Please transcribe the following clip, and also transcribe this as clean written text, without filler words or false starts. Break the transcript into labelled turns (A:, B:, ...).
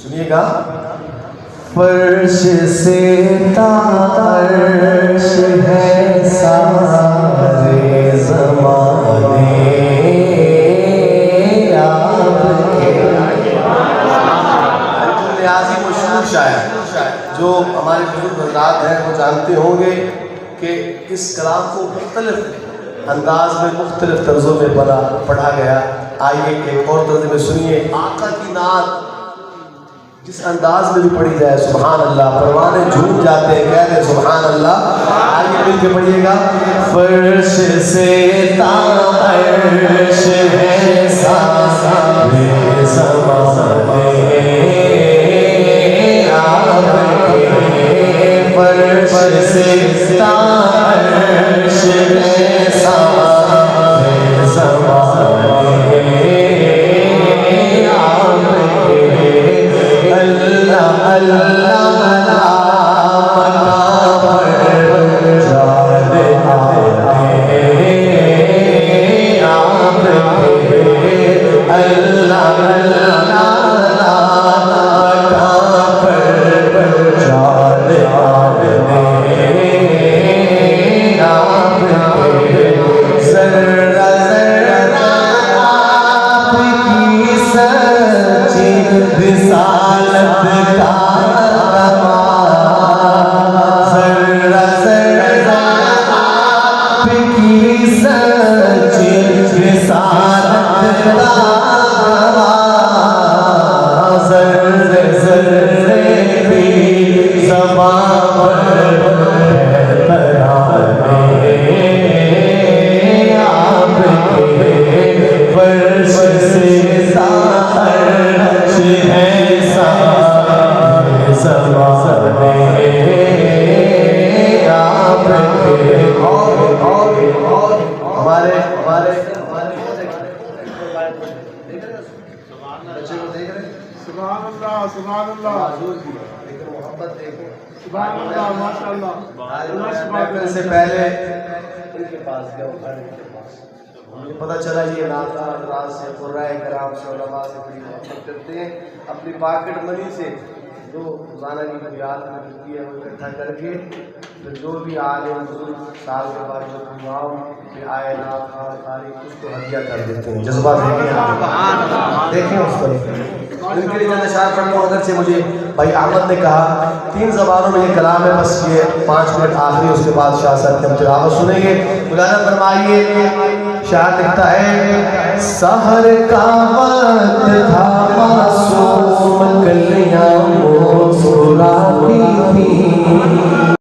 A: سنیے گا فرش سے تا عرش ہے سارے زمانے آپ کے نیازی مشہور شاعر جو ہمارے بزرگ حضرات ہیں وہ جانتے ہوں گے کہ اس کلام کو مختلف انداز میں مختلف طرزوں میں پڑھا گیا. آئیے ایک اور طرز میں سنیے آقا کی نعت جس انداز میں بھی پڑھی جائے. سبحان اللہ, پروانے جھوم جاتے ہیں, کہتے ہیں سبحان اللہ. آئیے مل کے پڑھیے گا فرش سے تا عرش ہے سارے زمانے آپ کے, فرش سے تا عرش ہے سارے زمانے آپ کے. اللہ اللہ سے پہلے ان کے پاس گیا, مجھے پتہ چلا یہ ناتا حضرات سے قرائے کرام سے علماء سے بڑی محبت کرتے ہیں. اپنی پاکٹ منی سے جو روزانہ کی بنیاد میں ملتی ہے وہ اکٹھا کر کے پھر جو بھی عالم بزرگ سال کے بعد جو امام پہ آئے نعت خواہ قاری اس کو ہدیہ کر دیتے ہیں. جذبہ دیکھیں اس کو ان کے لیے چند اشعار پڑھتا ہوں. اگرچہ مجھے بھائی احمد نے کہا 3 زبانوں میں یہ کلام ہے, بس یہ 5 منٹ آخری, اس کے بعد شاہ صاحب کی ہم تلاوت سنیں گے. مولانا فرمائیے, شاعر لکھتا ہے سحر کا وقت تھا معصوم